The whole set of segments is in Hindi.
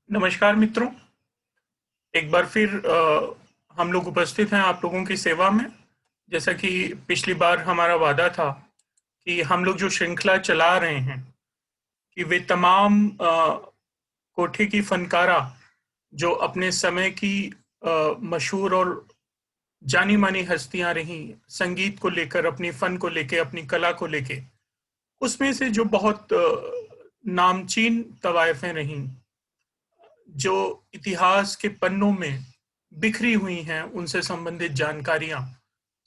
नमस्कार मित्रों। एक बार फिर हम लोग उपस्थित हैं आप लोगों की सेवा में। जैसा कि पिछली बार हमारा वादा था कि हम लोग जो श्रृंखला चला रहे हैं कि वे तमाम कोठे की फनकारा जो अपने समय की मशहूर और जानी मानी हस्तियां रहीं, संगीत को लेकर, अपनी फन को लेके, अपनी कला को लेके, उसमें से जो बहुत नामचीन तवायफें रहीं, जो इतिहास के पन्नों में बिखरी हुई हैं, उनसे संबंधित जानकारियां,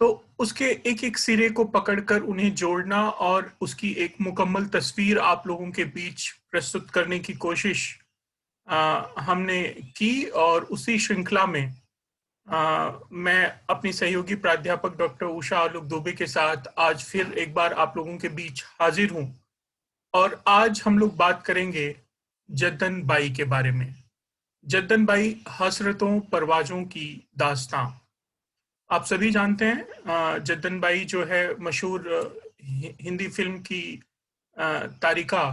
तो उसके एक एक सिरे को पकड़कर उन्हें जोड़ना और उसकी एक मुकम्मल तस्वीर आप लोगों के बीच प्रस्तुत करने की कोशिश हमने की। और उसी श्रृंखला में मैं अपनी सहयोगी प्राध्यापक डॉक्टर उषा आलोक दुबे के साथ आज फिर एक बार आप लोगों के बीच हाजिर हूं। और आज हम लोग बात करेंगे जद्दन बाई के बारे में। जद्दन बाई हसरतों परवाजों की दास्तां। आप सभी जानते हैं जद्दन बाई जो है मशहूर हिंदी फिल्म की तारिका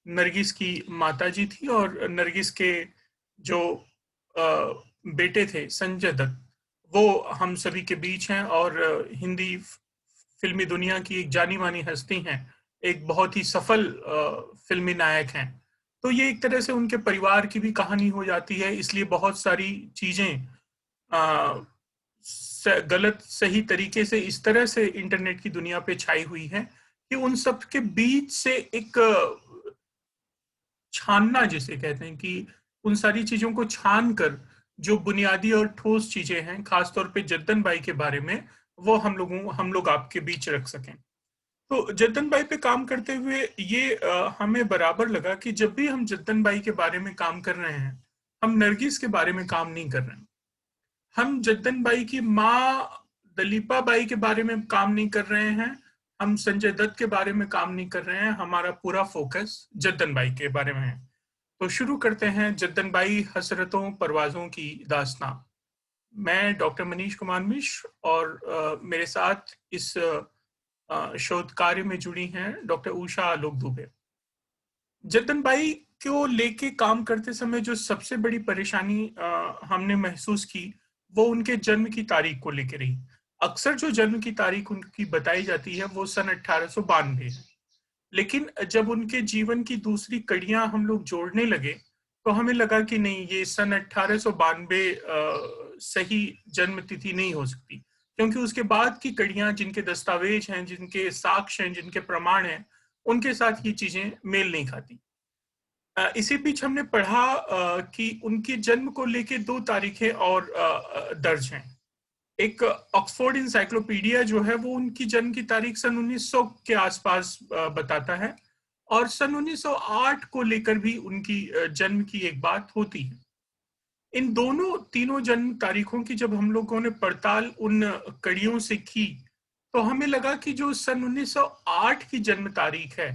नरगिस की माताजी थी। और नरगिस के जो बेटे थे संजय दत्त, वो हम सभी के बीच हैं और हिंदी फिल्मी दुनिया की एक जानी मानी हस्ती हैं, एक बहुत ही सफल फिल्मी नायक हैं। तो ये एक तरह से उनके परिवार की भी कहानी हो जाती है, इसलिए बहुत सारी चीजें गलत सही तरीके से इस तरह से इंटरनेट की दुनिया पे छाई हुई है कि उन सब के बीच से एक छानना जिसे कहते हैं कि उन सारी चीजों को छान कर जो बुनियादी और ठोस चीजें हैं, खासतौर पे जद्दन बाई के बारे में, वो हम लोग आपके बीच रख सकें। तो जद्दन बाई पे काम करते हुए ये हमें बराबर लगा कि जब भी हम जद्दन बाई के बारे में काम कर रहे हैं, हम नरगिस के बारे में काम नहीं कर रहे हैं। हम जद्दन बाई की माँ दलीपा बाई के बारे में काम नहीं कर रहे हैं। हम संजय दत्त के बारे में काम नहीं कर रहे हैं। हमारा पूरा फोकस जद्दन बाई के बारे में है। तो शुरू करते हैं जद्दन बाई हसरतों परवाजों की दास्तां। मैं डॉक्टर मनीष कुमार मिश्र और मेरे साथ इस शोध कार्य में जुड़ी हैं डॉक्टर उषा आलोक दुबे। जद्दन बाई को लेके काम करते समय जो सबसे बड़ी परेशानी हमने महसूस की, वो उनके जन्म की तारीख को लेकर रही। अक्सर जो जन्म की तारीख उनकी बताई जाती है वो सन 1892 है। लेकिन जब उनके जीवन की दूसरी कड़ियां हम लोग जोड़ने लगे, तो हमें लगा कि नहीं, ये सन 1892 सही जन्म तिथि नहीं हो सकती, क्योंकि उसके बाद की कड़ियां, जिनके दस्तावेज हैं, जिनके साक्ष्य हैं, जिनके प्रमाण हैं, उनके साथ ये चीजें मेल नहीं खाती। इसी बीच हमने पढ़ा कि उनके जन्म को लेके दो तारीखें और दर्ज हैं। एक ऑक्सफोर्ड इंसाइक्लोपीडिया जो है वो उनकी जन्म की तारीख सन 1900 के आसपास बताता है, और सन 1908 को लेकर भी उनकी जन्म की एक बात होती है। इन दोनों तीनों जन्म तारीखों की जब हम लोगों ने पड़ताल उन कड़ियों से की, तो हमें लगा कि जो सन 1908 की जन्म तारीख है,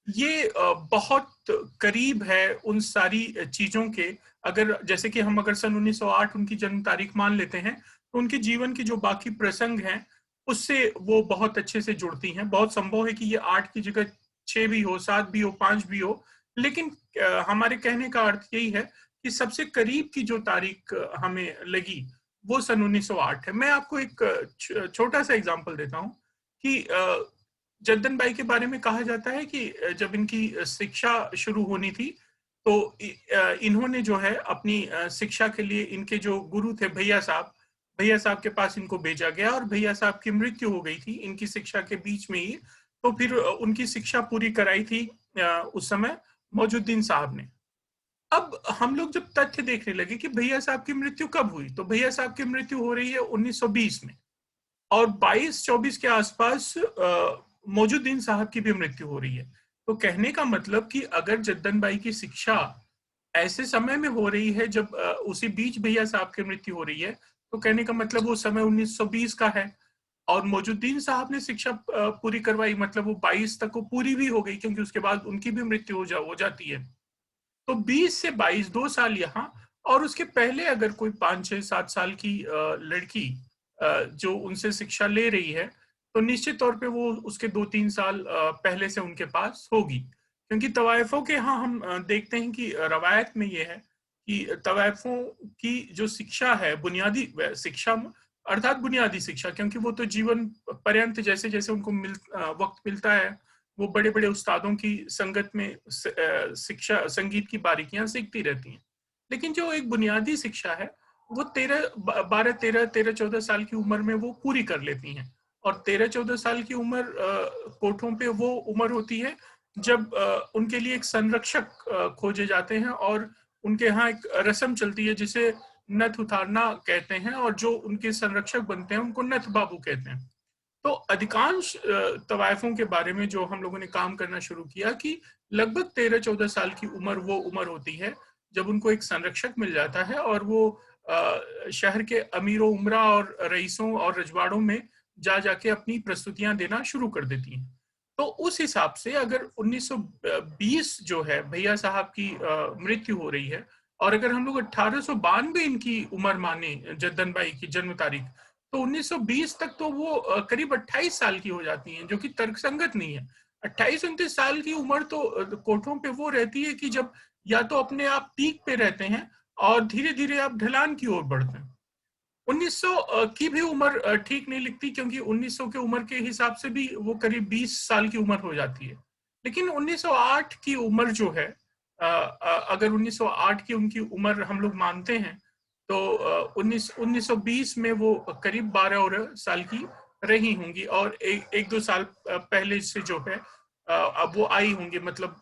ये बहुत करीब है उन सारी चीजों के। अगर जैसे कि हम अगर सन 1908 उनकी जन्म तारीख मान लेते हैं, तो उनके जीवन के जो बाकी प्रसंग हैं उससे वो बहुत अच्छे से जुड़ती हैं। बहुत संभव है कि ये 8 की जगह 6 भी हो, 7 भी हो, 5 भी हो, लेकिन हमारे कहने का अर्थ यही है कि सबसे करीब की जो तारीख हमें लगी वो सन 1908 है। मैं आपको एक छोटा सा एग्जांपल देता हूँ कि जद्दन बाई के बारे में कहा जाता है कि जब इनकी शिक्षा शुरू होनी थी, तो इन्होंने जो है अपनी शिक्षा के लिए इनके जो गुरु थे भैया साहब के पास इनको भेजा गया, और भैया साहब की मृत्यु हो गई थी इनकी शिक्षा के बीच में ही। तो फिर उनकी शिक्षा पूरी कराई थी उस समय मौजूद्दीन साहब ने। अब हम लोग जब तथ्य देखने लगे कि भैया साहब की मृत्यु कब हुई, तो भैया साहब की मृत्यु हो रही है 1920 में, और 22-24 के आसपास मौजूद्दीन साहब की भी मृत्यु हो रही है। तो कहने का मतलब कि अगर जद्दन बाई की शिक्षा ऐसे समय में हो रही है जब उसी बीच भैया साहब की मृत्यु हो रही है, तो कहने का मतलब वो समय 1920 का है। और मौजूद्दीन साहब ने शिक्षा पूरी करवाई, मतलब वो 22 तक वो पूरी भी हो गई, क्योंकि उसके बाद उनकी भी मृत्यु हो जाती है। तो 20 से 22 2 साल यहाँ, और उसके पहले अगर कोई 5-6-7 साल की लड़की जो उनसे शिक्षा ले रही है, तो निश्चित तौर पे वो उसके 2-3 साल पहले से उनके पास होगी। क्योंकि तवायफों के यहाँ हम देखते हैं कि रवायत में ये है कि तवायफों की जो शिक्षा है, बुनियादी शिक्षा अर्थात बुनियादी शिक्षा, क्योंकि वो तो जीवन पर्यंत जैसे जैसे उनको वक्त मिलता है, वो बड़े बड़े उस्तादों की संगत में शिक्षा, संगीत की बारीकियां सीखती रहती हैं। लेकिन जो एक बुनियादी शिक्षा है, वो 13 14 साल की उम्र में वो पूरी कर लेती हैं। और 13 14 साल की उम्र कोठों पे वो उम्र होती है जब उनके लिए एक संरक्षक खोजे जाते हैं, और उनके यहाँ एक रस्म चलती है जिसे नथ उतारना कहते हैं, और जो उनके संरक्षक बनते हैं उनको नथ बाबू कहते हैं। तो अधिकांश तवायफों के बारे में जो हम लोगों ने काम करना शुरू किया कि लगभग 13 14 साल की उम्र वो उम्र होती है जब उनको एक संरक्षक मिल जाता है, और वो शहर के अमीरों उमरा और रईसों और रजवाड़ों में जा जाके अपनी प्रस्तुतियां देना शुरू कर देती हैं। तो उस हिसाब से अगर 1920 जो है भैया साहब की मृत्यु हो रही है, और अगर हम लोग 1892 इनकी उम्र माने जद्दन बाई की जन्म तारीख, तो 1920 तक तो वो करीब 28 साल की हो जाती हैं, जो कि तर्कसंगत नहीं है। 28 29 साल की उम्र तो कोठों पे वो रहती है कि जब या तो अपने आप पीक पे रहते हैं और धीरे धीरे आप ढलान की ओर बढ़ते हैं। 1900 की भी उम्र ठीक नहीं लिखती, क्योंकि 1900 के उम्र के हिसाब से भी वो करीब 20 साल की उम्र हो जाती है। लेकिन 1908 की उम्र जो है, अगर 1908 की उनकी उम्र हम लोग मानते हैं, तो 1920 में वो करीब 12 और साल की रही होंगी, और एक दो साल पहले से जो है अब वो आई होंगी, मतलब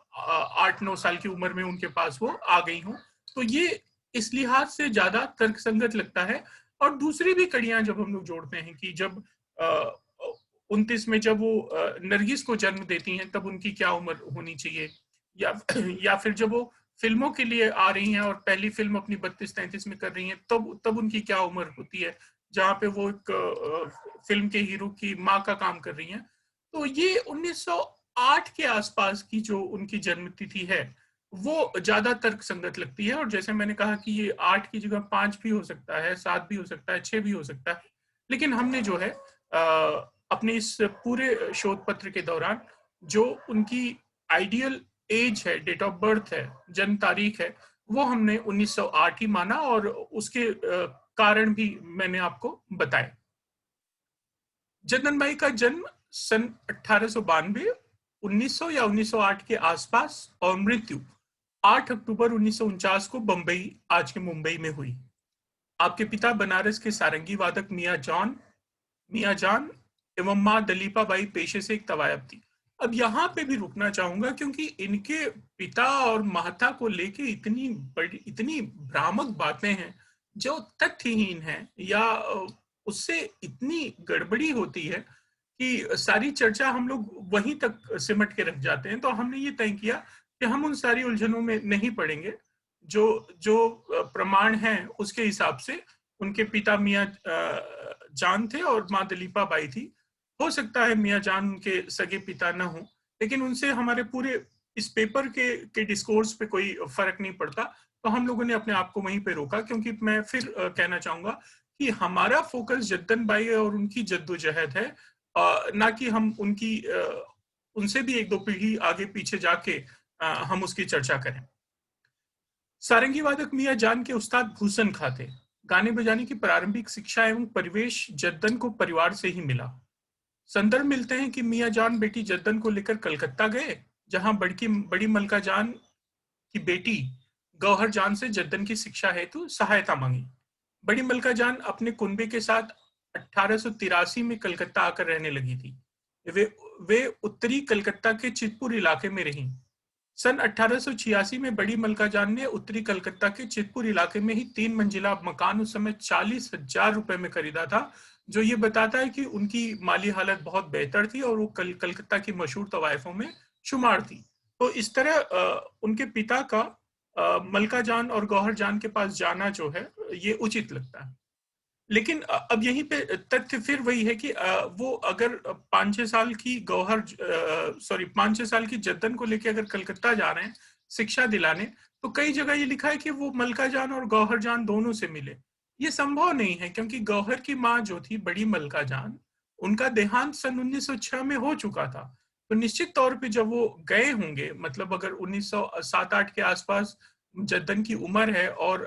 8 9 साल की उम्र में उनके पास वो आ गई हों। तो ये इस लिहाज से ज्यादा तर्कसंगत लगता है। और दूसरी भी कड़ियां जब हम लोग जोड़ते हैं कि जब 29 में जब वो नरगिस को जन्म देती हैं, तब उनकी क्या उम्र होनी चाहिए, या या फिर जब वो फिल्मों के लिए आ रही हैं और पहली फिल्म अपनी 32 33 में कर रही हैं, तब तब उनकी क्या उम्र होती है, जहाँ पे वो एक फिल्म के हीरो की माँ का काम कर रही हैं। तो ये 1908 के आसपास की जो उनकी जन्म तिथि है, वो ज्यादा तर्क संगत लगती है। और जैसे मैंने कहा कि ये 8 की जगह 5 भी हो सकता है, 7 भी हो सकता है, 6 भी हो सकता है। लेकिन हमने जो है अपने इस पूरे शोध पत्र के दौरान जो उनकी आइडियल एज है, डेट ऑफ बर्थ है, जन्म तारीख है, वो हमने 1908 ही माना, और उसके कारण भी मैंने आपको बताए। जद्दन भाई का जन्म सन 1892, 1900 या 1908 के आसपास, और मृत्यु 8 अक्टूबर 1949 को बंबई, आज के मुंबई में हुई। आपके पिता बनारस के सारंगी वादक मियाँ जान एवं माँ दलीपा बाई पेशे से एक तवायब थी। अब यहाँ पे भी रुकना चाहूंगा, क्योंकि इनके पिता और महता को लेके इतनी भ्रामक बातें हैं जो तथ्यहीन है, या उससे इतनी गड़बड़ी होती है कि सारी चर्चा हम लोग वहीं तक सिमट के रख जाते हैं। तो हमने ये तय किया कि हम उन सारी उलझनों में नहीं पड़ेंगे। जो जो प्रमाण हैं उसके हिसाब से उनके पिता मियाँ जान थे और माँ दलीपा बाई थी। हो सकता है मियाँ जान उनके सगे पिता न हो, लेकिन उनसे हमारे पूरे इस पेपर के डिस्कोर्स पे कोई फर्क नहीं पड़ता। तो हम लोगों ने अपने आप को वहीं पे रोका, क्योंकि मैं फिर कहना चाहूंगा कि हमारा फोकस जद्दन बाई और उनकी जद्दोजहद है, ना कि हम उनसे भी एक दो पीढ़ी आगे पीछे जाके हम उसकी चर्चा करें। सारंगी वादक मियाँ जान के उस्ताद भूषण खां थे। गाने बजाने की प्रारंभिक शिक्षा एवं परिवेश जद्दन को परिवार से ही मिला। संदर्भ मिलते हैं कि मियाँ जान बेटी जद्दन को लेकर कलकत्ता गए, जहां बड़ी मलका जान की बेटी गौहर जान से जद्दन की शिक्षा हेतु सहायता मांगी। बड़ी मलका जान अपने कुनबे के साथ 1883 में कलकत्ता आकर रहने लगी थी। वे वे उत्तरी कलकत्ता के चितपुर इलाके में रहीं। सन 1886 में बड़ी मलका जान ने उत्तरी कलकत्ता के चितपुर इलाके में ही 3 मंजिला मकान उस समय 40,000 रुपए में खरीदा था, जो ये बताता है कि उनकी माली हालत बहुत बेहतर थी और वो कलकत्ता की मशहूर तवायफों में शुमार थी। तो इस तरह उनके पिता का मलका जान और गौहर जान के पास जाना जो है, ये उचित लगता है। लेकिन अब यहीं पे तथ्य फिर वही है कि वो अगर 5 6 साल की 5 6 साल की जद्दन को लेके अगर कलकत्ता जा रहे हैं शिक्षा दिलाने, तो कई जगह ये लिखा है कि वो मलका जान और गौहर जान दोनों से मिले। ये संभव नहीं है, क्योंकि गौहर की माँ जो थी बड़ी मलका जान, उनका देहांत सन 1906 में हो चुका था। तो निश्चित तौर पे जब वो गए होंगे, मतलब अगर 1907 8 के आसपास जद्दन की उम्र है और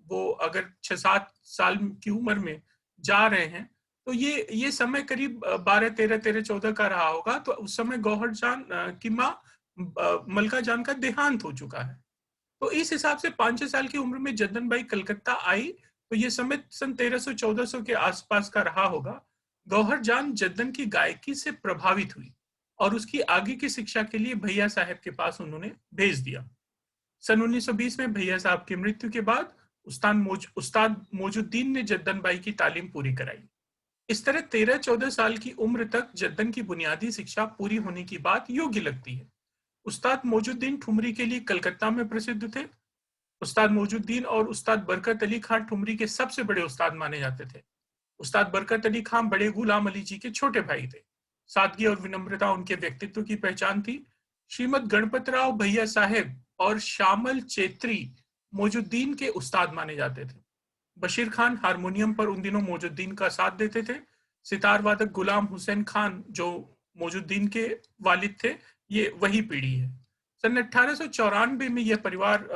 वो अगर 6-7 साल की उम्र में जा रहे हैं, तो ये समय करीब 12-13-13-14 का रहा होगा। तो उस समय गौहर जान की माँ मलका जान का देहांत हो चुका है। तो इस हिसाब से 5-6 साल की उम्र में जद्दन बाई कलकत्ता आई, तो ये समय सन 1300-1400 के आसपास का रहा होगा। गौहर जान जद्दन की गायकी से प्रभावित हुई और उसकी आगे की शिक्षा के लिए भैया साहब के पास उन्होंने भेज दिया। सन 1920 में भैया साहब की मृत्यु के बाद उस्ताद मौजुद्दीन ने जद्दन बाई की तालीम पूरी कराई। इस तरह 13-14 साल की उम्र तक जद्दन की बुनियादी शिक्षा पूरी होने की बात योग्य लगती है। उस्ताद मौजुद्दीन ठुमरी के लिए कलकत्ता में प्रसिद्ध थे। उस्ताद मौजुद्दीन और उस्ताद बरकत अली खान ठुमरी के सबसे बड़े उस्ताद माने जाते थे। उस्ताद बरकत अली खान बड़े गुलाम अली जी के छोटे भाई थे। सादगी और विनम्रता उनके व्यक्तित्व की पहचान थी। श्रीमद गणपतराव भैया साहेब और श्यामल चेत्री मौजुद्दीन के उस्ताद माने जाते थे। बशीर खान हारमोनियम पर उन दिनों मौजुद्दीन का साथ देते थे। सितार वादक गुलाम हुसैन खान जो मौजुद्दीन के वालिद थे, ये वही पीढ़ी है। सन 1894 में यह परिवार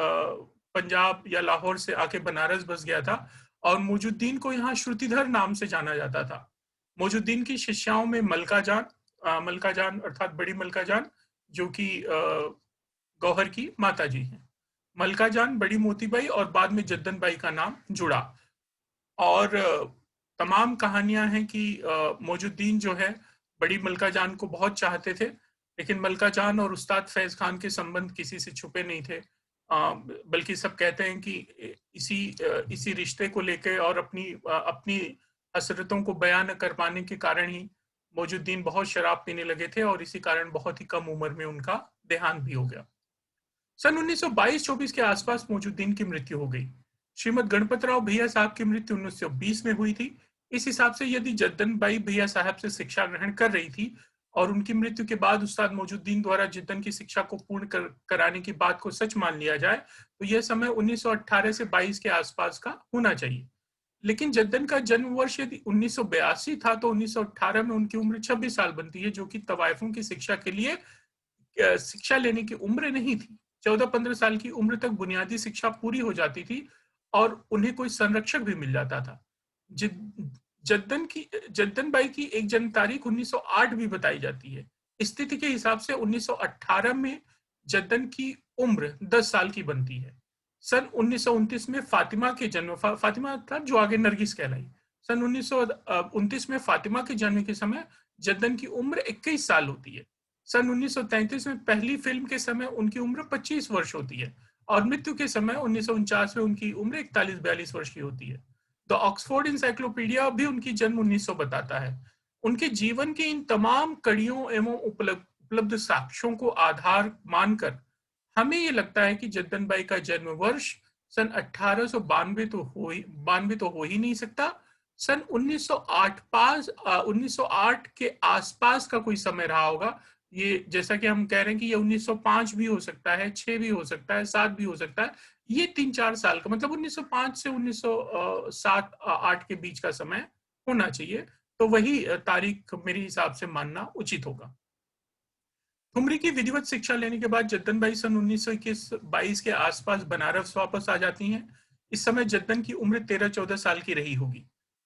पंजाब या लाहौर से आके बनारस बस गया था और मौजुद्दीन को यहाँ श्रुतिधर नाम से जाना जाता था। मौजुद्दीन की शिष्याओं में मलका जान अर्थात बड़ी मलका जान, जो कि गौहर की माता जी हैं। मलका जान, बड़ी मोतीबाई और बाद में जद्दन बाई का नाम जुड़ा। और तमाम कहानियां हैं कि मौजुद्दीन जो है बड़ी मलका जान को बहुत चाहते थे, लेकिन मलका जान और उस्ताद फैज खान के संबंध किसी से छुपे नहीं थे। बल्कि सब कहते हैं कि इसी रिश्ते को लेकर और अपनी हसरतों को बयां न कर पाने के कारण ही मौजुद्दीन बहुत शराब पीने लगे थे और इसी कारण बहुत ही कम उम्र में उनका देहांत भी हो गया। सन 1922-24 के आसपास मौजुद्दीन की मृत्यु हो गई। श्रीमद गणपतराव भैया साहब की मृत्यु 1920 में हुई थी। इस हिसाब से यदि जद्दन बाई भैया साहब से शिक्षा ग्रहण कर रही थी और उनकी मृत्यु के बाद उस्ताद मौजुद्दीन द्वारा जद्दन की शिक्षा को पूर्ण कराने की बात को सच मान लिया जाए, तो यह समय 1918 से 22 के आसपास का होना चाहिए। लेकिन जद्दन का जन्म वर्ष यदि 1982 था, तो 1918 में उनकी उम्र 26 साल बनती है, जो कि तवायफों की शिक्षा के लिए शिक्षा लेने की उम्र नहीं थी। 14-15 साल की उम्र तक बुनियादी शिक्षा पूरी हो जाती थी और उन्हें कोई संरक्षक भी मिल जाता था। जद्दन बाई की एक जन्म तारीख 1908 भी बताई जाती है। स्थिति के हिसाब से 1918 में जद्दन की उम्र 10 साल की बनती है। सन 1929 में फातिमा के जन्म फातिमा था जो आगे नरगिस कहलाई। सन 1929 में फातिमा के जन्म के समय जद्दन की उम्र 21 साल होती है। सन 1933 में पहली फिल्म के समय उनकी उम्र 25 वर्ष होती है और मृत्यु के समय 1949 में उनकी उम्र 41-42 वर्ष की होती है। द ऑक्सफोर्ड इंसाइक्लोपीडिया भी उनकी जन्म 1900 बताता है। उनके जीवन की इन तमाम कड़ियों एवं उपलब्ध साक्ष्यों को आधार मानकर हमें ये लगता है कि जद्दन बाई का जन्म वर्ष सन 1892 तो हो ही नहीं सकता। सन 1908 के आसपास का कोई समय रहा होगा। ये जैसा कि हम कह रहे हैं कि ये 1905 भी हो सकता है, 6 भी हो सकता है, 7 भी हो सकता है। ये 3-4 साल का मतलब 1905 से 1907-8 के बीच का समय होना चाहिए। तो वही तारीख मेरे हिसाब से मानना उचित होगा। ठुमरी की विधिवत शिक्षा लेने के बाद जद्दन बाई सन 1921-22 के आसपास बनारस वापस आ जाती हैं। इस समय जद्दन की उम्र 13-14 साल की रही होगी।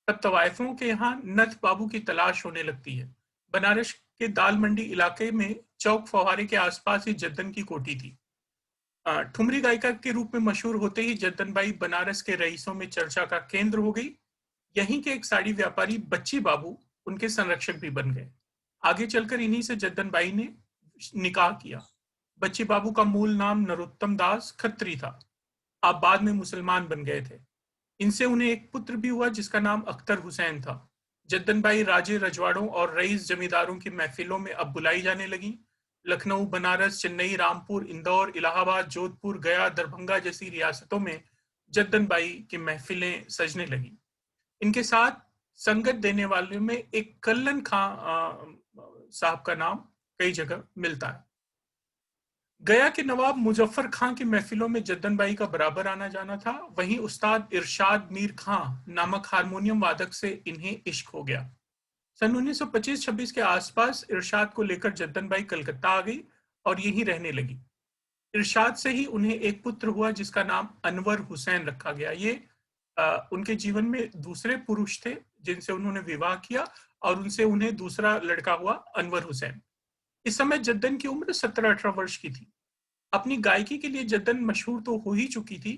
तब तवायफों के यहाँ नथ बाबू की तलाश होने लगती है। बनारस के दाल मंडी इलाके में चौक फौहारे के आसपास ही जद्दन की कोठी थी। ठुमरी गायिका के रूप में मशहूर होते ही जद्दन बाई बनारस के रईसों में चर्चा का केंद्र हो गई। यहीं के एक साड़ी व्यापारी बच्ची बाबू उनके संरक्षक भी बन गए। आगे चलकर इन्हीं से जद्दन बाई ने निकाह किया। बच्ची बाबू का मूल नाम नरोत्तम दास खत्री था। आप बाद में मुसलमान बन गए थे। इनसे उन्हें एक पुत्र भी हुआ जिसका नाम अख्तर हुसैन था। जद्दन बाई राजे रजवाड़ों और रईस जमींदारों की महफिलों में अब बुलाई जाने लगी। लखनऊ, बनारस, चेन्नई, रामपुर, इंदौर, इलाहाबाद, जोधपुर, गया, दरभंगा जैसी रियासतों में जद्दन बाई की महफिलें सजने लगी। इनके साथ संगत देने वाले में एक कल्लन खां साहब का नाम कई जगह मिलता है। गया के नवाब मुजफ्फर खां की महफिलों में जद्दन बाई का बराबर आना जाना था। वहीं उस्ताद इरशाद मीर खां नामक हारमोनियम वादक से इन्हें इश्क हो गया। सन 1925-26 के आसपास इरशाद को लेकर जद्दन बाई कलकत्ता आ गई और यहीं रहने लगी। इरशाद से ही उन्हें एक पुत्र हुआ जिसका नाम अनवर हुसैन रखा गया। ये उनके जीवन में दूसरे पुरुष थे जिनसे उन्होंने विवाह किया और उनसे उन्हें दूसरा लड़का हुआ अनवर हुसैन। इस समय जद्दन की उम्र 17-18 वर्ष की थी। अपनी गायकी के लिए जद्दन मशहूर तो हो ही चुकी थी।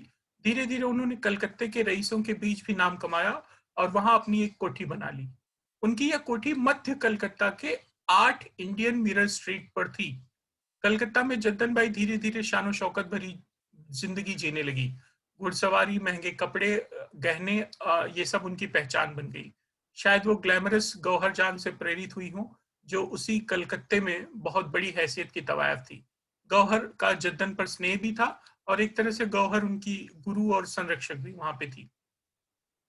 धीरे धीरे उन्होंने कलकत्ते के रईसों के बीच भी नाम कमाया और वहां अपनी एक कोठी बना ली। उनकी यह कोठी मध्य कलकत्ता के 8 इंडियन मिरर स्ट्रीट पर थी। कलकत्ता में जद्दन बाई धीरे धीरे शानो शौकत भरी जिंदगी जीने लगी। घुड़सवारी, महंगे कपड़े, गहने, ये सब उनकी पहचान बन गई। शायद वो ग्लैमरस गौहर जान से प्रेरित हुई हो जो उसी कलकत्ते में बहुत बड़ी हैसियत की तवायफ थी। गौहर का जद्दन पर स्नेह भी था और एक तरह से गौहर उनकी गुरु और संरक्षक भी वहां पे थी।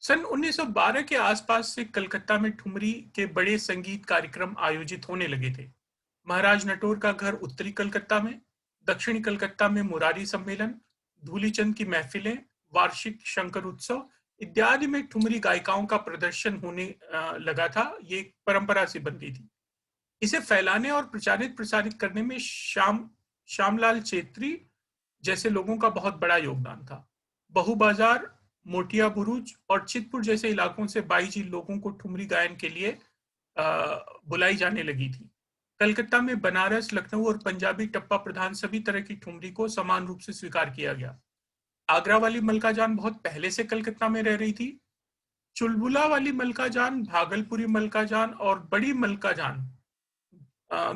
सन 1912 के आसपास से कलकत्ता में ठुमरी के बड़े संगीत कार्यक्रम आयोजित होने लगे थे। महाराज नटोर का घर उत्तरी कलकत्ता में, दक्षिणी कलकत्ता में मुरारी सम्मेलन, धूलीचंद की महफिलें, वार्षिक शंकर उत्सव इत्यादि में ठुमरी गायिकाओं का प्रदर्शन होने लगा था। ये एक परंपरा सी बन गई थी। इसे फैलाने और प्रचारित प्रसारित करने में श्यामलाल चेत्री जैसे लोगों का बहुत बड़ा योगदान था। बहु बाजार, मोटिया बुरुज और चितपुर जैसे इलाकों से बाई जी लोगों को ठुमरी गायन के लिए बुलाई जाने लगी थी। कलकत्ता में बनारस, लखनऊ और पंजाबी टप्पा प्रधान सभी तरह की ठुमरी को समान रूप से स्वीकार किया गया। आगरा वाली मलका जान बहुत पहले से कलकत्ता में रह रही थी। चुलबुला वाली मलका जान, भागलपुरी मलका जान और बड़ी मलका जान,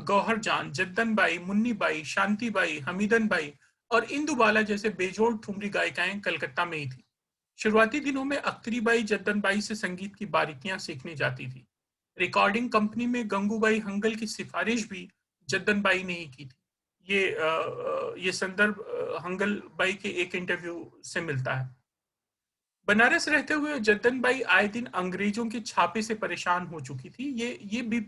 गौहर जान, जद्दन बाई, मुन्नी बाई, शांति बाई, हमीदन बाई और इंदुबाला जैसे बेजोड़ ठुमरी गायिकाएं कलकत्ता में ही थी। शुरुआती दिनों में अख्तरी बाई जद्दन बाई से संगीत की बारीकियां सीखने जाती थी। रिकॉर्डिंग कंपनी में गंगूबाई हंगल की सिफारिश भी जद्दन बाई ने ही की थी। ये संदर्भ हंगल बाई के एक इंटरव्यू से मिलता है। बनारस रहते हुए जद्दन बाई आए दिन अंग्रेजों के छापे से परेशान हो चुकी थी। ये भी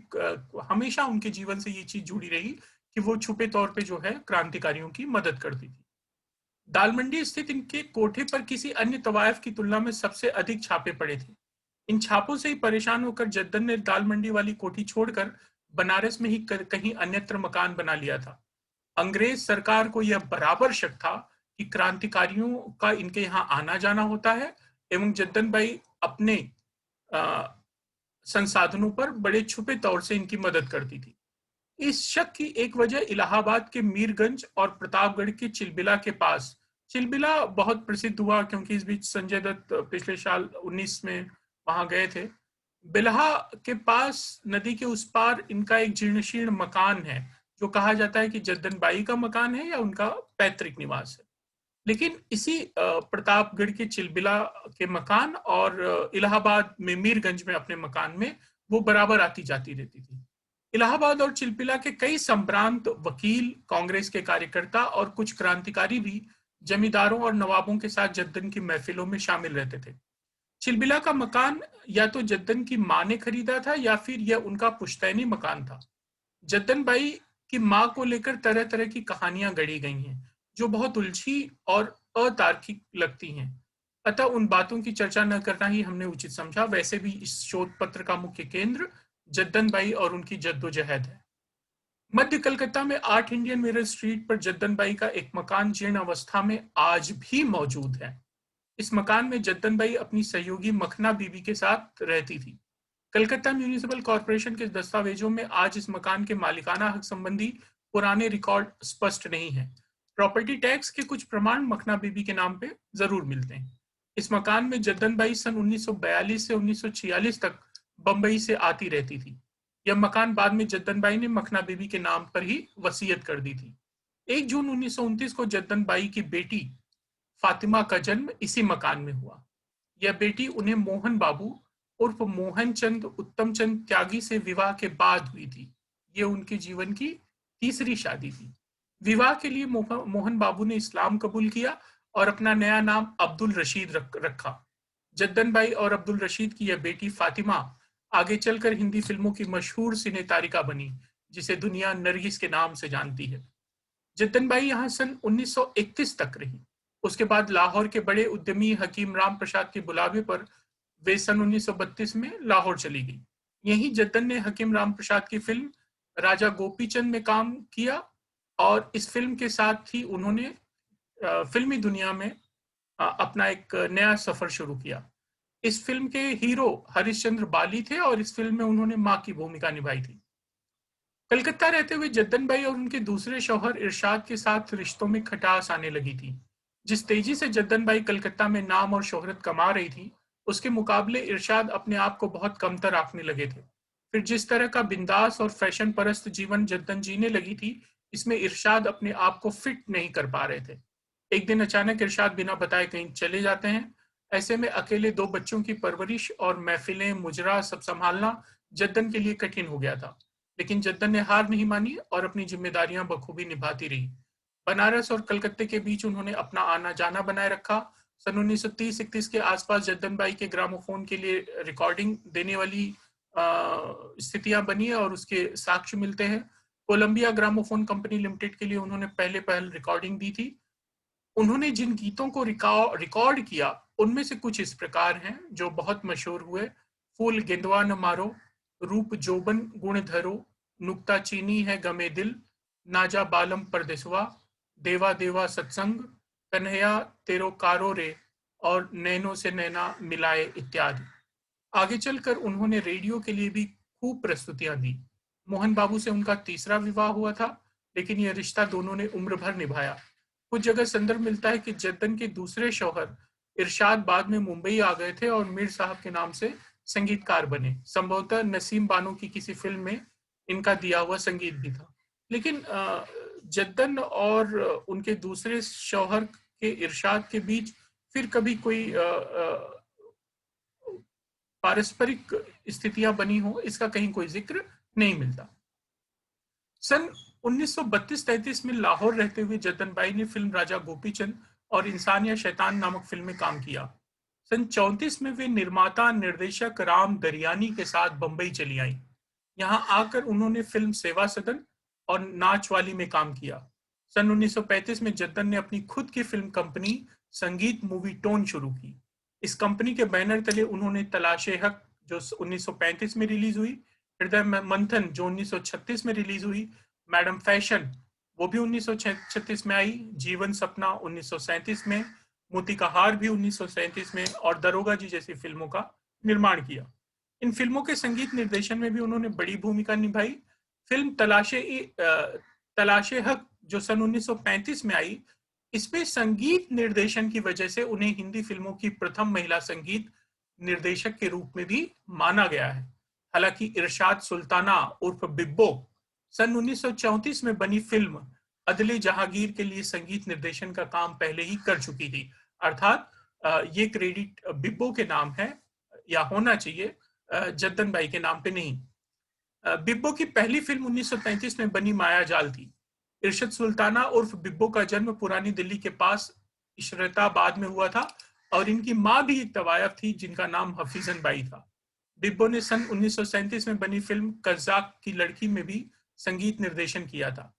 हमेशा उनके जीवन से ये चीज जुड़ी रही कि वो छुपे तौर पे जो है क्रांतिकारियों की मदद करती थी। दालमंडी स्थित इनके कोठे पर किसी अन्य तवायफ की तुलना में सबसे अधिक छापे पड़े थे। इन छापों से ही परेशान होकर जद्दन ने दालमंडी वाली कोठी छोड़कर बनारस में ही कहीं अन्यत्र मकान बना लिया था। अंग्रेज सरकार को यह बराबर शक था कि क्रांतिकारियों का इनके यहाँ आना जाना होता है एवं जद्दन बाई अपने संसाधनों पर बड़े छुपे तौर से इनकी मदद करती थी। इस शक की एक वजह इलाहाबाद के मीरगंज और प्रतापगढ़ के चिलबिला के पास, चिलबिला बहुत प्रसिद्ध हुआ क्योंकि इस बीच संजय दत्त पिछले साल 19 में वहां गए थे। बिल्हा के पास नदी के उस पार इनका एक जीर्ण मकान है जो कहा जाता है कि जद्दन बाई का मकान है या उनका पैतृक निवास है। लेकिन इसी प्रतापगढ़ के चिलबिला के मकान और इलाहाबाद में मीरगंज में अपने मकान में वो बराबर आती जाती रहती थी। इलाहाबाद और चिलबिला के कई संभ्रांत वकील, कांग्रेस के कार्यकर्ता और कुछ क्रांतिकारी भी जमींदारों और नवाबों के साथ जद्दन की महफिलों में शामिल रहते थे। चिलबिला का मकान या तो जद्दन की मां ने खरीदा था या फिर यह उनका पुश्तैनी मकान था। जद्दन बाई की मां को लेकर तरह तरह की कहानियां गढ़ी गई हैं जो बहुत उलझी और अतार्किक लगती हैं। अतः उन बातों की चर्चा न करना ही हमने उचित समझा। वैसे भी इस शोध पत्र का मुख्य केंद्र जद्दन बाई और उनकी जद्दोजहद है। मध्य कलकत्ता में 8 इंडियन मिरर स्ट्रीट पर जद्दन बाई का एक मकान जीर्ण अवस्था में आज भी मौजूद है। इस मकान में जद्दन बाई अपनी सहयोगी मखना बीबी के साथ रहती थी। कलकत्ता म्यूनिसिपल कॉर्पोरेशन के दस्तावेजों में आज इस मकान के मालिकाना हक संबंधी पुराने रिकॉर्ड स्पष्ट नहीं है। प्रॉपर्टी टैक्स के कुछ प्रमाण मखना बीबी के नाम पे जरूर मिलते हैं। इस मकान में जद्दन बाई सन 1942 से 1946 तक बंबई से आती रहती थी। यह मकान बाद में जद्दन बाई ने मखना बीबी के नाम पर ही वसीयत कर दी थी। 1 जून 1929 को जद्दन बाई की बेटी फातिमा का जन्म इसी मकान में हुआ। यह बेटी उन्हें मोहन बाबू उर्फ मोहन चंद उत्तम चंद त्यागी से विवाह के बाद हुई थी। यह उनके जीवन की तीसरी शादी थी। विवाह के लिए मोहन बाबू ने इस्लाम कबूल किया और अपना नया नाम अब्दुल रशीद रखा। जद्दन बाई और अब्दुल रशीद की यह बेटी फातिमा आगे चलकर हिंदी फिल्मों की मशहूर सिने तारिका बनी जिसे दुनिया नरगिस के नाम से जानती है। जद्दन बाई यहाँ सन 1931 तक रही। उसके बाद लाहौर के बड़े उद्यमी हकीम राम प्रसाद के बुलावे पर वे सन 1932 में लाहौर चली गई। यहीं जद्दन ने हकीम राम प्रसाद की फिल्म राजा गोपीचंद में काम किया और इस फिल्म के साथ ही उन्होंने फिल्मी दुनिया में अपना एक नया सफर शुरू किया। इस फिल्म के हीरो हरीशचंद्र बाली थे और इस फिल्म में उन्होंने माँ की भूमिका निभाई थी। कलकत्ता रहते हुए जद्दन भाई और उनके दूसरे शौहर इरशाद के साथ रिश्तों में खटास आने लगी थी। जिस तेजी से जद्दन भाई कलकत्ता में नाम और शोहरत कमा रही थी, उसके मुकाबले इरशाद अपने आप को बहुत कमतर आंकने लगे थे। फिर जिस तरह का बिंदास और फैशन परस्त जीवन जद्दन जीने लगी थी, इसमें इरशाद अपने आप को फिट नहीं कर पा रहे थे। एक दिन अचानक इरशाद बिना बताए कहीं चले जाते हैं। ऐसे में अकेले 2 बच्चों की परवरिश और महफिलें, मुजरा सब संभालना जद्दन के लिए कठिन हो गया था। लेकिन जद्दन ने हार नहीं मानी और अपनी जिम्मेदारियां बखूबी निभाती रही। बनारस और कलकत्ते के बीच उन्होंने अपना आना-जाना बनाए रखा। सन 1930-31 के आसपास जद्दन बाई के ग्रामोफोन के लिए रिकॉर्डिंग देने वाली स्थितियां बनी और उसके साक्ष्य मिलते हैं। कोलंबिया ग्रामोफोन कंपनी लिमिटेड के लिए उन्होंने पहले पहल रिकॉर्डिंग दी थी। उन्होंने जिन गीतों को रिकॉर्ड किया, उनमें से कुछ इस प्रकार हैं जो बहुत मशहूर हुए। फूल गेंदवा न मारो, रूप जोबन गुण धरो, नुक्ता चीनी है गमे दिल, नाजा बालम परदेसवा, देवा देवा सत्संग, कन्हैया तेरो कारो रे और नैनो से नैना मिलाए इत्यादि। आगे चलकर उन्होंने रेडियो के लिए भी खूब प्रस्तुतियां दी। मोहन बाबू से उनका तीसरा विवाह हुआ था, लेकिन यह रिश्ता दोनों ने उम्र भर निभाया। कुछ जगह संदर्भ मिलता है कि जद्दन के दूसरे शौहर इरशाद बाद में मुंबई आ गए थे और मीर साहब के नाम से संगीतकार बने। संभवतः नसीम बानो की किसी फिल्म में इनका दिया हुआ संगीत भी था। लेकिन जद्दन और उनके दूसरे शौहर के इरशाद के बीच फिर कभी कोई पारस्परिक स्थितियां बनी हो, इसका कहीं कोई जिक्र नहीं मिलता। सन 1932-33 में लाहौर रहते हुए जद्दन बाई ने फिल्म राजा गोपीचंद और इंसान या शैतान नामक फिल्म में काम किया। सन 34 में वे निर्माता निर्देशक राम दरियानी के साथ बंबई चली आई। यहां आकर उन्होंने फिल्म सेवा सदन और नाच वाली में काम किया। सन 1935 में जद्दन ने अपनी खुद की फिल्म कंपनी संगीत मूवी टोन शुरू की। इस कंपनी के बैनर तले उन्होंने तलाशे हक जो 1935 में रिलीज हुई, हृदय मंथन जो 1936 में रिलीज हुई, मैडम फैशन वो भी 1936 में आई, जीवन सपना 1937 में, मोती का हार भी 1937 में और दरोगा जी जैसी फिल्मों का निर्माण किया। इन फिल्मों के संगीत निर्देशन में भी उन्होंने बड़ी भूमिका निभाई। फिल्म तलाशे हक जो सन 1935 में आई, इसमें संगीत निर्देशन की वजह से उन्हें हिंदी फिल्मों की प्रथम महिला संगीत निर्देशक के रूप में भी माना गया है। हालांकि इरशाद सुल्ताना उर्फ बिब्बो सन 1934 में बनी फिल्म अदले जहांगीर के लिए संगीत निर्देशन का काम पहले ही कर चुकी थी। अर्थात ये क्रेडिट बिब्बो के नाम है या होना चाहिए, जद्दन बाई के नाम पे नहीं। बिब्बो की पहली फिल्म 1935 में बनी मायाजाल थी। इरशद सुल्ताना उर्फ बिब्बो का जन्म पुरानी दिल्ली के पास इशरताबाद में हुआ था और इनकी मां भी एक तवायफ थी जिनका नाम हफीजन बाई था। बिब्बो ने सन 1937 में बनी फिल्म कज़ाक की लड़की में भी संगीत निर्देशन किया था।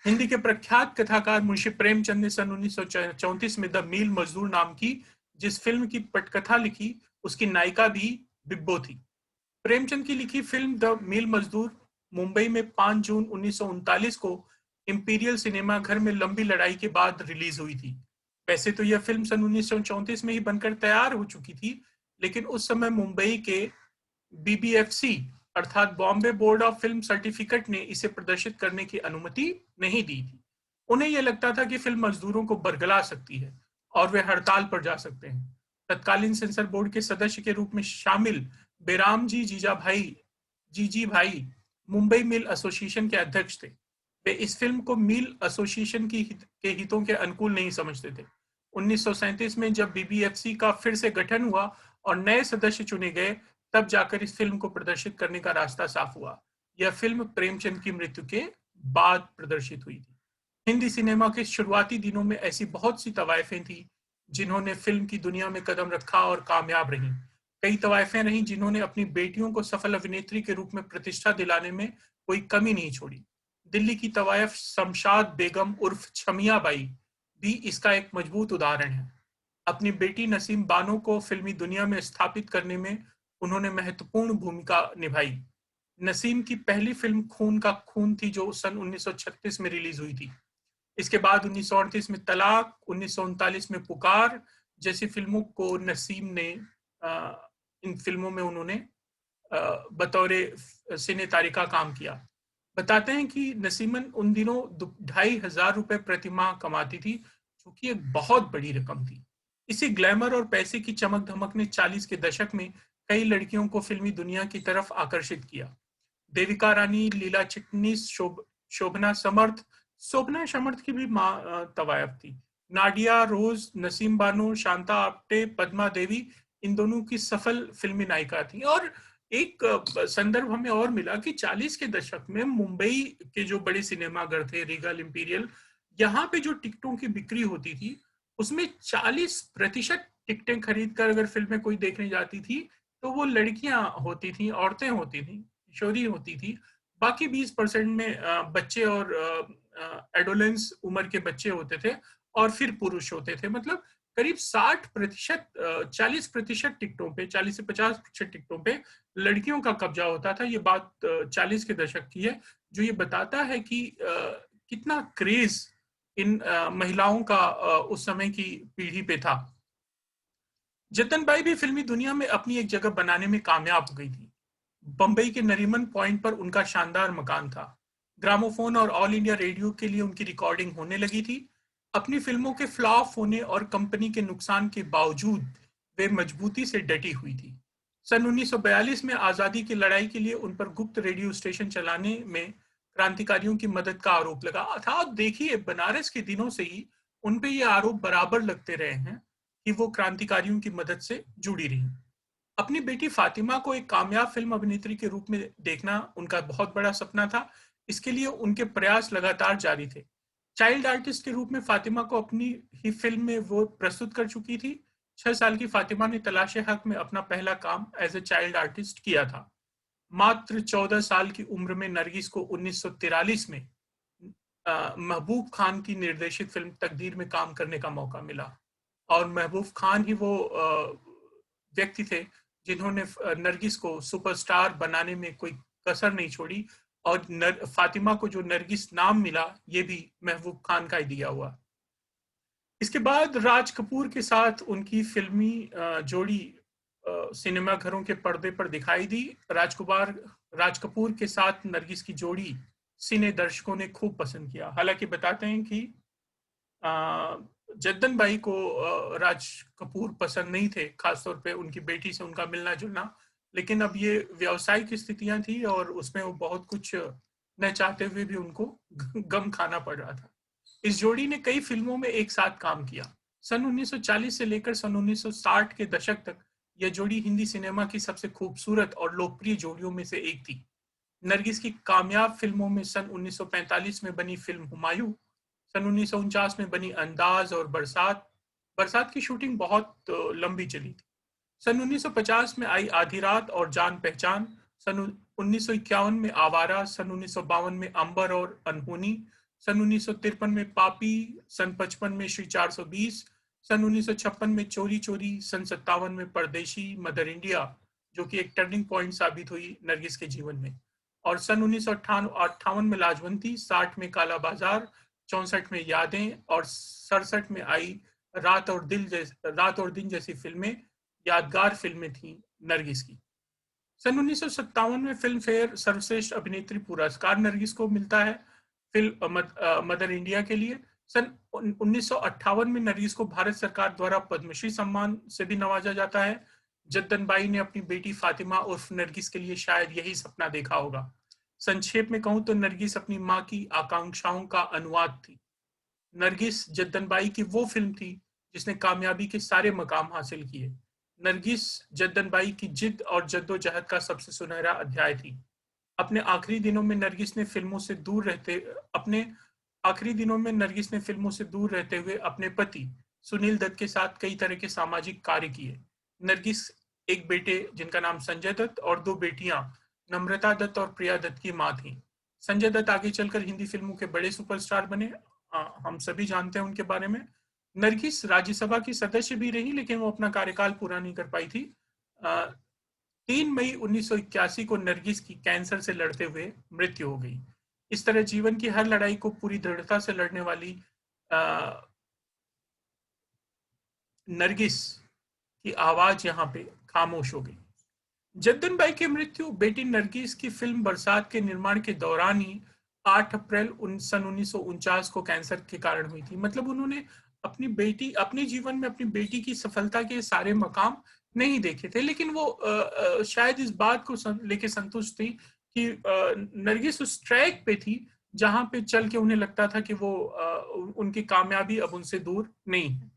हिंदी के प्रख्यात कथाकार मुंशी प्रेमचंद ने सन 1934 में द मील मजदूर नाम की जिस फिल्म की पटकथा लिखी, उसकी नायिका भी बिब्बो थी। प्रेमचंद की लिखी फिल्म द मील मजदूर मुंबई में 5 जून 1939 को इंपीरियल सिनेमा घर में लंबी लड़ाई के बाद रिलीज हुई थी। वैसे तो यह फिल्म सन 1934 में ही बनकर तैयार हो चुकी थी, लेकिन उस समय मुंबई के बीबीएफसी अर्थात Bombay board of film certificate ने इसे प्रदर्शित करने की अनुमति नहीं दी थी। उन्हें यह लगता था कि फिल्म मजदूरों को बरगला सकती है और वे हड़ताल पर जा सकते हैं। तत्कालीन सेंसर बोर्ड के सदस्य के रूप में शामिल बेराम जी जीजी भाई मुंबई मिल एसोसिएशन के अध्यक्ष थे। वे इस फिल्म को मिल एसोसिएशन के हितों के अनुकूल नहीं समझते थे। 1937 में जब बीबीएफसी का फिर से गठन हुआ और नए सदस्य चुने गए, तब जाकर इस फिल्म को प्रदर्शित करने का रास्ता साफ हुआ। यह फिल्म प्रेमचंद की मृत्यु के बाद प्रदर्शित हुई थी। हिंदी सिनेमा के शुरुआती दिनों में ऐसी बहुत सी तवायफें थी जिन्होंने फिल्म की दुनिया में कदम रखा और कामयाब रहीं। कई तवायफें रहीं जिन्होंने अपनी बेटियों को सफल अभिनेत्री के रूप में प्रतिष्ठा दिलाने में कोई कमी नहीं छोड़ी। दिल्ली की तवायफ शमशाद बेगम उर्फ छमिया बाई भी इसका एक मजबूत उदाहरण है। अपनी बेटी नसीम बानो को फिल्मी दुनिया में स्थापित करने में उन्होंने महत्वपूर्ण भूमिका निभाई। नसीम की पहली फिल्म खून का खून थी, जो सन 1936 में रिलीज हुई थी। इसके बाद 1938 में तलाक, 1939 में पुकार जैसी फिल्मों को नसीम ने इन फिल्मों में उन्होंने बतौर सिने तारिका काम किया। बताते हैं कि नसीमन उन दिनों 2,500 प्रति माह कमाती थी, जो कि एक बहुत बड़ी रकम थी। इसी ग्लैमर और पैसे की चमक धमक ने 40 के दशक में कई लड़कियों को फिल्मी दुनिया की तरफ आकर्षित किया। देविका रानी, लीला चिटनीस, शोभना समर्थ, शोभना समर्थ की भी माँ तवायफ थी। नाडिया रोज, नसीम बानो, शांता आप्टे, पद्मा देवी इन दोनों की सफल फिल्मी नायिका थी। और एक संदर्भ हमें और मिला कि 40 के दशक में मुंबई के जो बड़े सिनेमाघर थे, रीगल, इंपीरियल, यहाँ पे जो टिकटों की बिक्री होती थी, उसमें 40% टिकटें खरीद कर अगर फिल्में कोई देखने जाती थी, तो वो लड़कियां होती थी, औरतें होती थी, किशोरी होती थी। बाकी 20% में बच्चे और एडोलेंस उम्र के बच्चे होते थे, और फिर पुरुष होते थे। मतलब करीब 60%, 40% टिकटों पे, 40 से 50% टिकटों पे लड़कियों का कब्जा होता था। ये बात 40 के दशक की है, जो ये बताता है कि कितना क्रेज इन महिलाओं का उस समय की पीढ़ी पे था। जतन बाई भी फिल्मी दुनिया में अपनी एक जगह बनाने में कामयाब हो गई थी। बंबई के नरीमन पॉइंट पर उनका शानदार मकान था। ग्रामोफोन और ऑल इंडिया रेडियो के लिए उनकी रिकॉर्डिंग होने लगी थी। अपनी फिल्मों के फ्लॉप होने और कंपनी के नुकसान के बावजूद वे मजबूती से डटी हुई थी। सन 1942 में आजादी की लड़ाई के लिए उन पर गुप्त रेडियो स्टेशन चलाने में क्रांतिकारियों की मदद का आरोप लगा था। अब देखिए, बनारस के दिनों से ही उन पे ये आरोप बराबर लगते रहे हैं कि वो क्रांतिकारियों की मदद से जुड़ी रही। अपनी बेटी फातिमा को एक कामयाब फिल्म अभिनेत्री के रूप में देखना उनका बहुत बड़ा सपना था। इसके लिए उनके प्रयास लगातार जारी थे। चाइल्ड आर्टिस्ट के रूप में फातिमा को अपनी ही फिल्म में वो प्रस्तुत कर चुकी थी। 6 साल की फातिमा ने तलाशे हक में अपना पहला काम एज ए चाइल्ड आर्टिस्ट किया था। मात्र 14 साल की उम्र में नरगिस को 1943 में महबूब खान की निर्देशित फिल्म तकदीर में काम करने का मौका मिला। और महबूब खान ही वो व्यक्ति थे जिन्होंने नरगिस को सुपरस्टार बनाने में कोई कसर नहीं छोड़ी। और फातिमा को जो नरगिस नाम मिला, ये भी महबूब खान का ही दिया हुआ। इसके बाद राज कपूर के साथ उनकी फिल्मी जोड़ी सिनेमा घरों के पर्दे पर दिखाई दी। राज कपूर के साथ नरगिस की जोड़ी सिने दर्शकों ने खूब पसंद किया। हालांकि बताते हैं कि जद्दन बाई को राज कपूर पसंद नहीं थे, खासतौर पे उनकी बेटी से उनका मिलना जुलना। लेकिन अब ये व्यावसायिक स्थितियां थी और उसमें वो बहुत कुछ न चाहते हुए भी उनको गम खाना पड़ रहा था। इस जोड़ी ने कई फिल्मों में एक साथ काम किया। सन 1940 से लेकर सन 1960 के दशक तक यह जोड़ी हिंदी सिनेमा की सबसे खूबसूरत और लोकप्रिय जोड़ियों में से एक थी। नरगिस की कामयाब फिल्मों में सन 1945 में बनी फिल्म हुमायूं, सन 1949 में बनी अंदाज और बरसात। बरसात की शूटिंग बहुत लंबी चली थी। सन 1950 में आई आधी रात और जान पहचान, सन 1951 में आवारा, सन 1952 में अंबर और अनहोनी, सन 1953 में पापी, सन 55 में श्री 420, सन 1956 में चोरी चोरी, सन 57 में परदेशी, मदर इंडिया, जो कि एक टर्निंग पॉइंट साबित हुई नरगिस के जीवन में, और सन 1958 में लाजवंती, 60 में काला बाजार, 64 में यादें और 67 में आई रात और दिन जैसी फिल्में यादगार फिल्में थीं नरगिस की। सन 1957 में फिल्म फेयर सर्वश्रेष्ठ अभिनेत्री पुरस्कार नरगिस को मिलता है फिल्म मदर इंडिया के लिए। सन 1958 में नरगिस को भारत सरकार द्वारा पद्मश्री सम्मान से भी नवाजा जाता है। जद्दन बाई ने अपनी बेटी फातिमा उर्फ नरगिस के लिए शायद यही सपना देखा होगा। संक्षेप में कहूं तो नरगिस अपनी मां की आकांक्षाओं का अनुवाद थी। नरगिस जद्दन बाई की वो फिल्म थी जिसने कामयाबी के सारे मकाम हासिल किए। नरगिस जद्दन बाई की जिद और जद्दोजहद का सबसे सुनहरा अध्याय थी। अपने आखिरी दिनों में नरगिस ने फिल्मों से दूर रहते हुए अपने पति सुनील दत्त के साथ कई तरह के सामाजिक कार्य किए। नरगिस एक बेटे जिनका नाम संजय दत्त और दो बेटियां नम्रता दत्त और प्रिया दत्त की मां थी। संजय दत्त आगे चलकर हिंदी फिल्मों के बड़े सुपरस्टार बने। हम सभी जानते हैं उनके बारे में। नरगिस राज्यसभा की सदस्य भी रही, लेकिन वो अपना कार्यकाल पूरा नहीं कर पाई थी। 3 मई 1981 को नरगिस की कैंसर से लड़ते हुए मृत्यु हो गई। इस तरह जीवन की हर लड़ाई को पूरी दृढ़ता से लड़ने वाली नरगिस की आवाज यहाँ पे खामोश हो गई। जद्दन बाई की मृत्यु बेटी नरगिस की फिल्म बरसात के निर्माण के दौरान ही 8 अप्रैल सन 1949 को कैंसर के कारण हुई थी। मतलब उन्होंने अपने जीवन में अपनी बेटी की सफलता के सारे मकाम नहीं देखे थे, लेकिन वो शायद इस बात को लेके संतुष्ट थी कि नरगिस उस ट्रैक पे थी जहां पे चल के उन्हें लगता था कि वो उनकी कामयाबी अब उनसे दूर नहीं है।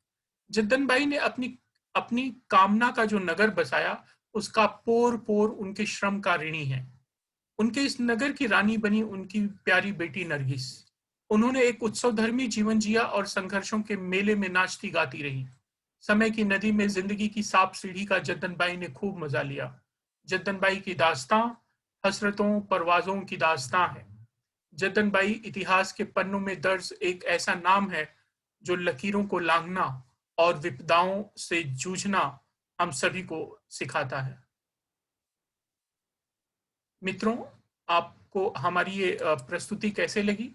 जद्दन बाई ने अपनी अपनी कामना का जो नगर बसाया, उसका पोर पोर उनके श्रम का ऋणी है। उनके इस नगर की रानी बनी उनकी प्यारी बेटी नरगिस। उन्होंने एक उत्सवधर्मी जीवन जिया और संघर्षों के मेले में नाचती गाती रही। समय की नदी में जिंदगी की सांप सीढ़ी का जद्दन बाई ने खूब मजा लिया। जद्दन बाई की दास्तां हसरतों परवाजों की दास्तां है। जद्दन बाई इतिहास के पन्नों में दर्ज एक ऐसा नाम है जो लकीरों को लांघना और विपदाओं से जूझना हम सभी को सिखाता है। मित्रों, आपको हमारी ये प्रस्तुति कैसे लगी?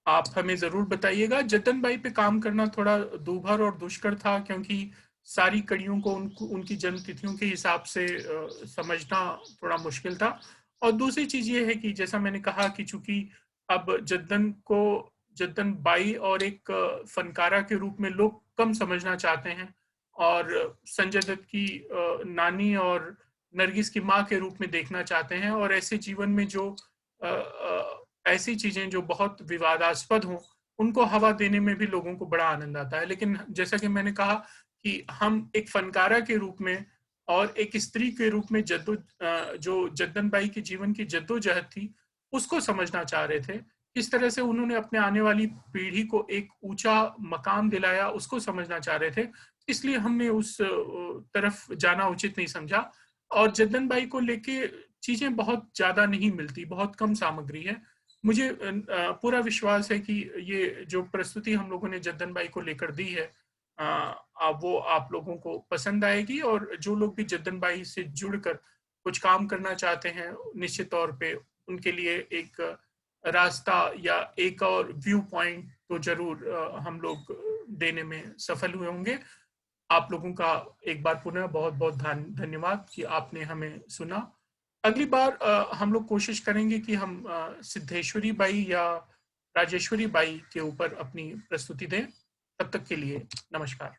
आप हमें ज़रूर बताइएगा। जद्दन बाई पे काम करना थोड़ा दूभर और दुष्कर था, क्योंकि सारी कड़ियों को उनकी जन्म तिथियों के हिसाब से समझना थोड़ा मुश्किल था। और दूसरी चीज़ ये है कि जैसा मैंने कहा कि चूंकि अब जद्दन बाई और एक फनकारा के रूप में लोग कम समझना चाहते हैं, और संजय दत्त की नानी और नरगिस की माँ के रूप में देखना चाहते हैं, और ऐसे जीवन में जो ऐसी चीजें जो बहुत विवादास्पद हों, उनको हवा देने में भी लोगों को बड़ा आनंद आता है। लेकिन जैसा कि मैंने कहा कि हम एक फनकारा के रूप में और एक स्त्री के रूप में जो जद्दन बाई के जीवन की जद्दोजहद थी, उसको समझना चाह रहे थे। किस तरह से उन्होंने अपने आने वाली पीढ़ी को एक ऊंचा मकाम दिलाया, उसको समझना चाह रहे थे। इसलिए हमने उस तरफ जाना उचित नहीं समझा। और जद्दन बाई को लेके चीजें बहुत ज्यादा नहीं मिलती, बहुत कम सामग्री है। मुझे पूरा विश्वास है कि ये जो प्रस्तुति हम लोगों ने जद्दन बाई को लेकर दी है, वो आप लोगों को पसंद आएगी। और जो लोग भी जद्दन बाई से जुड़कर कुछ काम करना चाहते हैं, निश्चित तौर पे उनके लिए एक रास्ता या एक और व्यू पॉइंट तो जरूर हम लोग देने में सफल हुए होंगे। आप लोगों का एक बार पुनः बहुत बहुत धन्यवाद कि आपने हमें सुना। अगली बार हम लोग कोशिश करेंगे कि हम सिद्धेश्वरी बाई या राजेश्वरी बाई के ऊपर अपनी प्रस्तुति दें। तब तक के लिए नमस्कार।